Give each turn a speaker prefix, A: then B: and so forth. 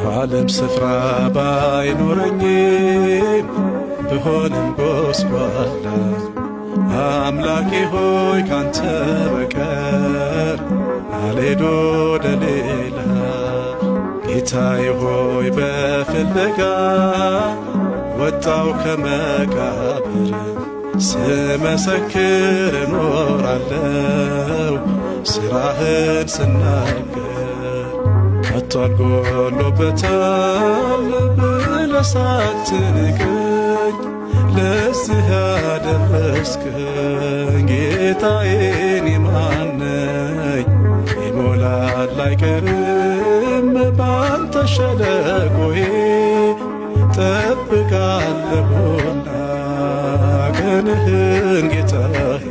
A: በዓለም ስፍራ ባይኖረኝም ብሆንም ጎስቋላ አምላኬ ሆይ ካንተ በቀር አልሄድ ወደ ሌላ። ጌታዬ ሆይ በፍለጋ ወጣው ከመቃብር ስመሰክር እኖራለው ሥራህን ስናገር። አጥቷል ጎሎበታል ብለህ ሳትንቀኝ ለዚህ ያደረስከኝ ጌታዬ እኔ ማን ነኝ? ይሞላል አይቀርም ባንተ ሸለቆዬ ጠብቃለሁና ቀንህን ጌታዬ።